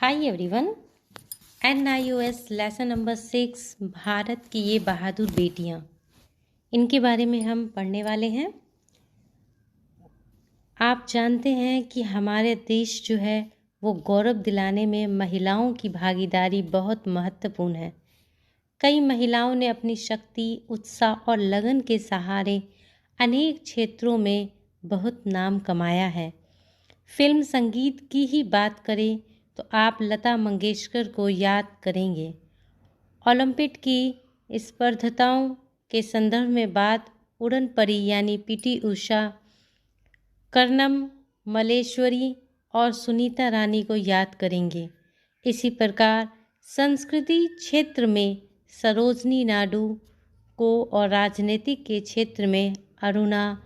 Hi everyone. NIOS lesson number 6 Bharat की ये बहादुर बेटियां, इनके बारे में हम पढ़ने वाले हैं। आप जानते हैं कि हमारे देश जो है वो गौरव दिलाने में महिलाओं की भागीदारी बहुत महत्वपूर्ण है। कई महिलाओं ने अपनी शक्ति, उत्साह और लगन के सहारे अनेक क्षेत्रों में बहुत नाम कमाया है। फिल्म संगीत की ही बात करें तो आप लता मंगेशकर को याद करेंगे। ओलंपिक की स्पर्धताओं के संदर्भ में बात उड़न परी यानी PT उषा, कर्णम मल्लेश्वरी और सुनीता रानी को याद करेंगे। इसी प्रकार संस्कृति क्षेत्र में सरोजनी नायडू को और राजनीतिक के क्षेत्र में अरुणा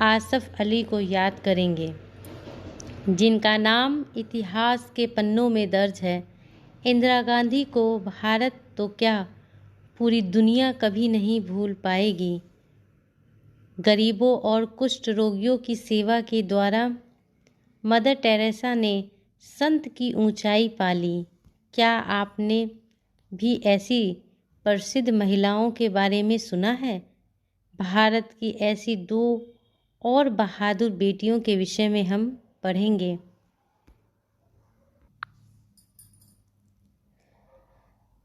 आसफ अली को याद करेंगे, जिनका नाम इतिहास के पन्नों में दर्ज है। इंदिरा गांधी को भारत तो क्या पूरी दुनिया कभी नहीं भूल पाएगी। गरीबों और कुष्ठ रोगियों की सेवा के द्वारा मदर टेरेसा ने संत की ऊंचाई पाली। क्या आपने भी ऐसी प्रसिद्ध महिलाओं के बारे में सुना है? भारत की ऐसी दो और बहादुर बेटियों के विषय में हम पढ़ेंगे।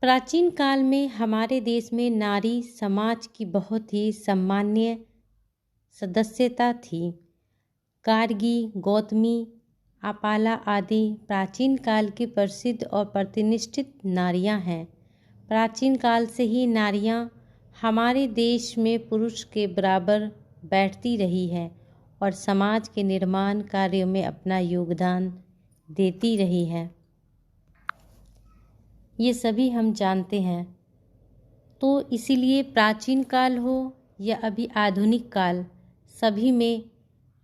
प्राचीन काल में हमारे देश में नारी समाज की बहुत ही सम्मान्य सदस्यता थी। गार्गी, गौतमी, आपाला आदि प्राचीन काल की प्रसिद्ध और प्रतिष्ठित नारियां हैं। प्राचीन काल से ही नारियां हमारे देश में पुरुष के बराबर बैठती रही है और समाज के निर्माण कार्यों में अपना योगदान देती रही है। ये सभी हम जानते हैं। तो इसीलिए प्राचीन काल हो या अभी आधुनिक काल, सभी में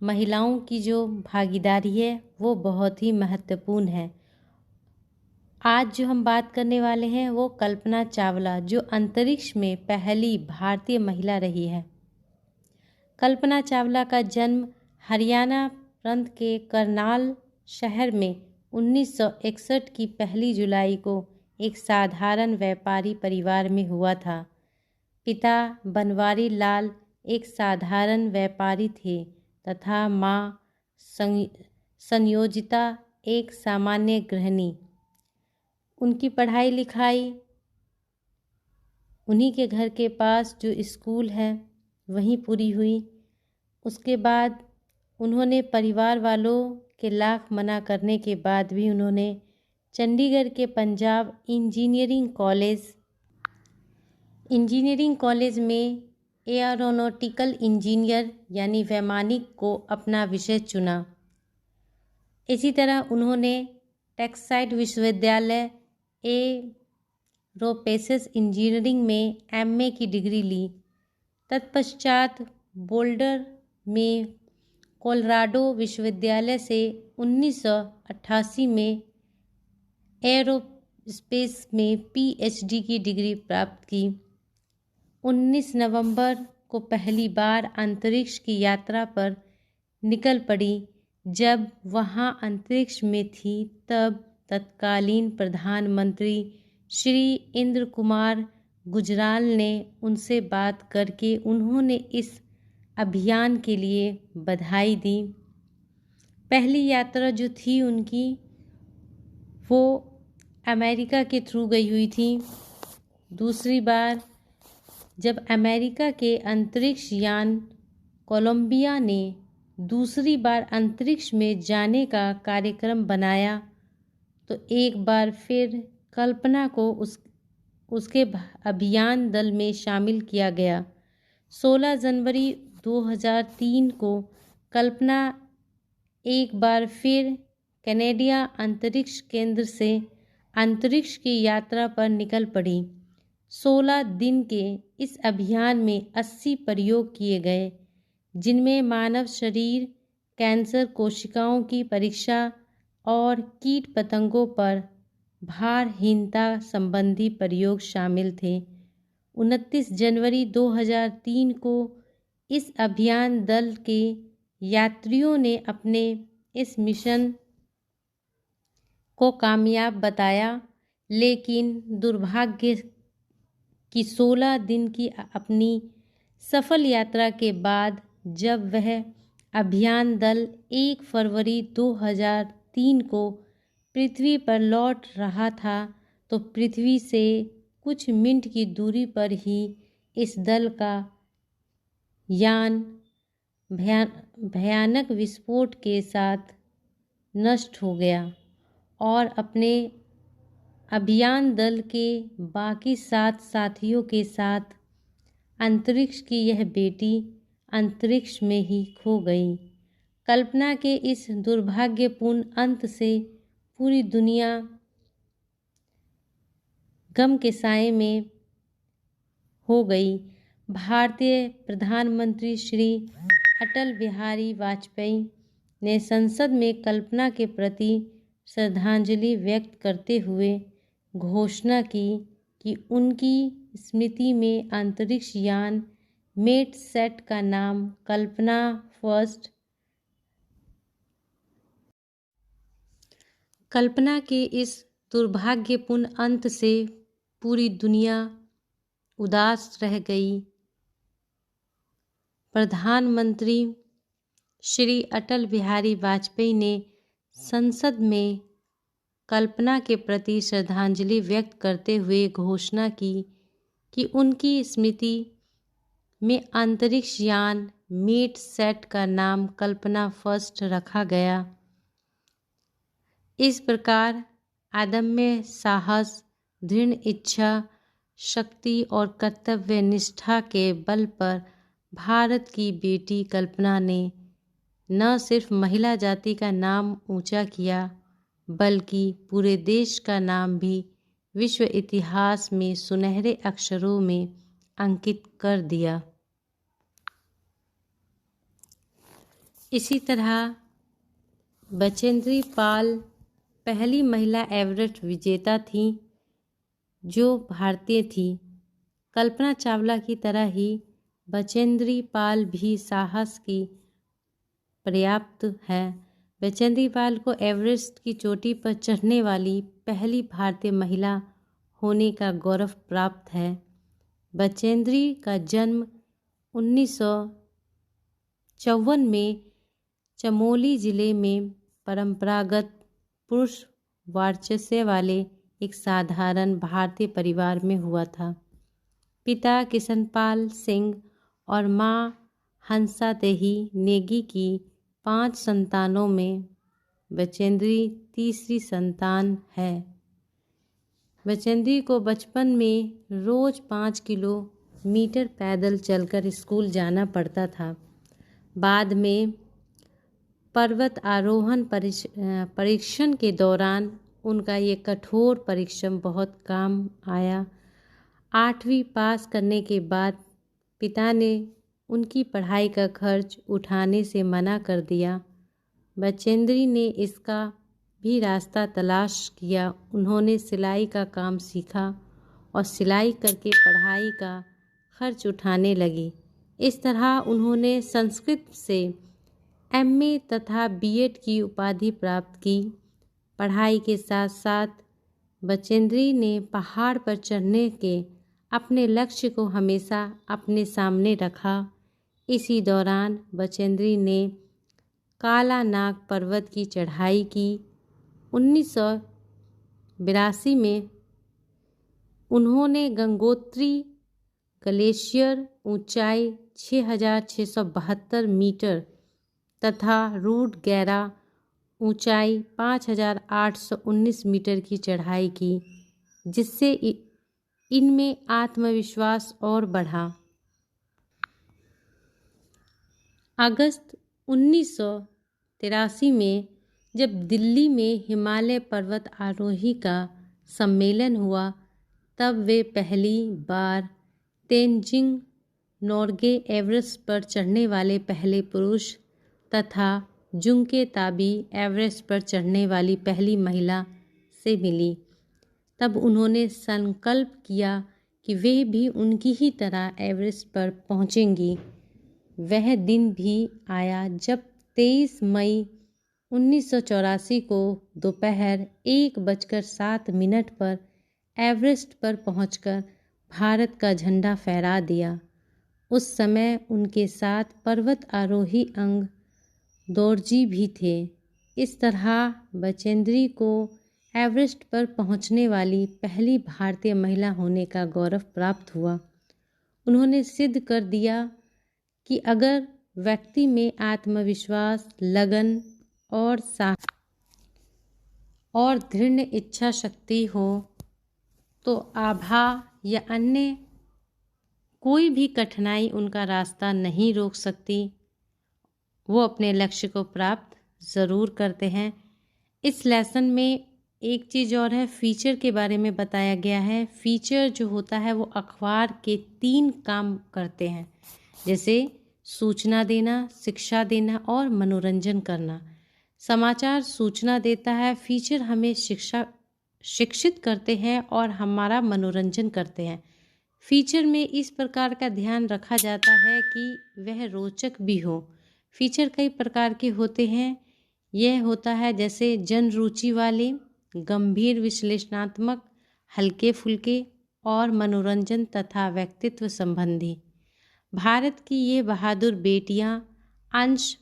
महिलाओं की जो भागीदारी है वो बहुत ही महत्वपूर्ण है। आज जो हम बात करने वाले हैं वो कल्पना चावला, जो अंतरिक्ष में पहली भारतीय महिला रही है। कल्पना चावला का जन्म हरियाणा प्रांत के करनाल शहर में 1961 की 1 जुलाई को एक साधारण व्यापारी परिवार में हुआ था। पिता बनवारी लाल एक साधारण व्यापारी थे तथा माँ संयोजिता एक सामान्य गृहिणी। उनकी पढ़ाई लिखाई उन्हीं के घर के पास जो स्कूल है वहीं पूरी हुई। उसके बाद उन्होंने परिवार वालों के लाख मना करने के बाद भी उन्होंने चंडीगढ़ के पंजाब इंजीनियरिंग कॉलेज में एयरोनॉटिकल इंजीनियर यानी वैमानिक को अपना विषय चुना। इसी तरह उन्होंने टेक्साइड विश्वविद्यालय एरोस्पेस इंजीनियरिंग में MA की डिग्री ली। तत्पश्चात बोल्डर में कोलोराडो विश्वविद्यालय से 1988 में एरोस्पेस में PhD की डिग्री प्राप्त की। 19 नवंबर को पहली बार अंतरिक्ष की यात्रा पर निकल पड़ी। जब वहां अंतरिक्ष में थी तब तत्कालीन प्रधानमंत्री श्री इंद्र कुमार गुजराल ने उनसे बात करके उन्होंने इस अभियान के लिए बधाई दी। पहली यात्रा जो थी उनकी वो अमेरिका के थ्रू गई हुई थी। दूसरी बार जब अमेरिका के अंतरिक्ष यान कोलंबिया ने दूसरी बार अंतरिक्ष में जाने का कार्यक्रम बनाया तो एक बार फिर कल्पना को उसके अभियान दल में शामिल किया गया। 16 जनवरी 2003 को कल्पना एक बार फिर कनाडा अंतरिक्ष केंद्र से अंतरिक्ष की यात्रा पर निकल पड़ी। 16 दिन के इस अभियान में 80 प्रयोग किए गए, जिनमें मानव शरीर, कैंसर कोशिकाओं की परीक्षा और कीट पतंगों पर भारहीनता संबंधी प्रयोग शामिल थे। 29 जनवरी 2003 को इस अभियान दल के यात्रियों ने अपने इस मिशन को कामयाब बताया, लेकिन दुर्भाग्य कि 16 दिन की अपनी सफल यात्रा के बाद जब वह अभियान दल 1 फरवरी 2003 को पृथ्वी पर लौट रहा था, तो पृथ्वी से कुछ मिनट की दूरी पर ही इस दल का यान भयानक विस्फोट के साथ नष्ट हो गया और अपने अभियान दल के बाकी 7 साथियों के साथ अंतरिक्ष की यह बेटी अंतरिक्ष में ही खो गई। कल्पना के इस दुर्भाग्यपूर्ण अंत से पूरी दुनिया गम के साए में हो गई। भारतीय प्रधानमंत्री श्री अटल बिहारी वाजपेयी ने संसद में कल्पना के प्रति श्रद्धांजलि व्यक्त करते हुए घोषणा की कि उनकी स्मृति में अंतरिक्ष यान मेटसैट का नाम कल्पना फर्स्ट। कल्पना के इस दुर्भाग्यपूर्ण अंत से पूरी दुनिया उदास रह गई। प्रधानमंत्री श्री अटल बिहारी वाजपेयी ने संसद में कल्पना के प्रति श्रद्धांजलि व्यक्त करते हुए घोषणा की कि उनकी स्मृति में अंतरिक्ष यान मेटसैट का नाम कल्पना फर्स्ट रखा गया। इस प्रकार अदम्य साहस, दृढ़ इच्छा शक्ति और कर्तव्य निष्ठा के बल पर भारत की बेटी कल्पना ने न सिर्फ महिला जाति का नाम ऊंचा किया, बल्कि पूरे देश का नाम भी विश्व इतिहास में सुनहरे अक्षरों में अंकित कर दिया। इसी तरह बचेंद्री पाल पहली महिला एवरेस्ट विजेता थी जो भारतीय थी। कल्पना चावला की तरह ही बचेंद्री पाल भी साहस की पर्याप्त है। बचेंद्री पाल को एवरेस्ट की चोटी पर चढ़ने वाली पहली भारतीय महिला होने का गौरव प्राप्त है। बचेंद्री का जन्म 1954 में चमोली जिले में परंपरागत पुरुष वर्चस्व वाले एक साधारण भारतीय परिवार में हुआ था। पिता किशनपाल सिंह और मां हंसा देही नेगी की 5 संतानों में बचेंद्री तीसरी संतान है। बचेंद्री को बचपन में रोज 5 किलोमीटर पैदल चलकर स्कूल जाना पड़ता था। बाद में पर्वत आरोहण परीक्षण के दौरान उनका ये कठोर परिश्रम बहुत काम आया। 8वीं पास करने के बाद पिता ने उनकी पढ़ाई का खर्च उठाने से मना कर दिया। बचेंद्री ने इसका भी रास्ता तलाश किया। उन्होंने सिलाई का काम सीखा और सिलाई करके पढ़ाई का खर्च उठाने लगी। इस तरह उन्होंने संस्कृत से एमए तथा बीएड की उपाधि प्राप्त की। पढ़ाई के साथ साथ बचेंद्री ने पहाड़ पर चढ़ने के अपने लक्ष्य को हमेशा अपने सामने रखा। इसी दौरान बचेंद्री ने काला नाग पर्वत की चढ़ाई की। 1982 में उन्होंने गंगोत्री ग्लेशियर ऊंचाई 6,672 मीटर तथा रूट गैरा ऊंचाई 5,819 मीटर की चढ़ाई की, जिससे इनमें आत्मविश्वास और बढ़ा। अगस्त 1983 में जब दिल्ली में हिमालय पर्वत आरोही का सम्मेलन हुआ, तब वे पहली बार तेंजिंग नोर्गे एवरेस्ट पर चढ़ने वाले पहले पुरुष तथा जुंके ताबी एवरेस्ट पर चढ़ने वाली पहली महिला से मिली। तब उन्होंने संकल्प किया कि वे भी उनकी ही तरह एवरेस्ट पर पहुंचेंगी। वह दिन भी आया जब 23 मई 1984 को दोपहर 1:07 पर एवरेस्ट पर पहुंचकर भारत का झंडा फहरा दिया। उस समय उनके साथ पर्वत आरोही अंग दोरजी भी थे। इस तरह बचेंद्री को एवरेस्ट पर पहुंचने वाली पहली भारतीय महिला होने का गौरव प्राप्त हुआ। उन्होंने सिद्ध कर दिया कि अगर व्यक्ति में आत्मविश्वास, लगन और साहस और दृढ़ इच्छा शक्ति हो तो आभा या अन्य कोई भी कठिनाई उनका रास्ता नहीं रोक सकती। वो अपने लक्ष्य को प्राप्त ज़रूर करते हैं। इस लेसन में एक चीज़ और है, फीचर के बारे में बताया गया है। फीचर जो होता है वो अखबार के 3 काम करते हैं, जैसे सूचना देना, शिक्षा देना और मनोरंजन करना। समाचार सूचना देता है, फीचर हमें शिक्षित करते हैं और हमारा मनोरंजन करते हैं। फीचर में इस प्रकार का ध्यान रखा जाता है कि वह रोचक भी हो। फीचर कई प्रकार के होते हैं। यह होता है जैसे जन रुचि वाले, गंभीर विश्लेषणात्मक, हल्के फुल्के और मनोरंजन तथा व्यक्तित्व संबंधी। भारत की ये बहादुर बेटियां अंश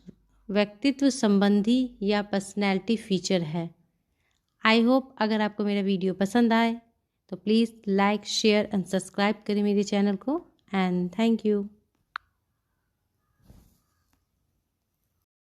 व्यक्तित्व संबंधी या पर्सनैलिटी फीचर है। आई होप अगर आपको मेरा वीडियो पसंद आए तो please like, share and subscribe करें मेरे चैनल को। And thank you.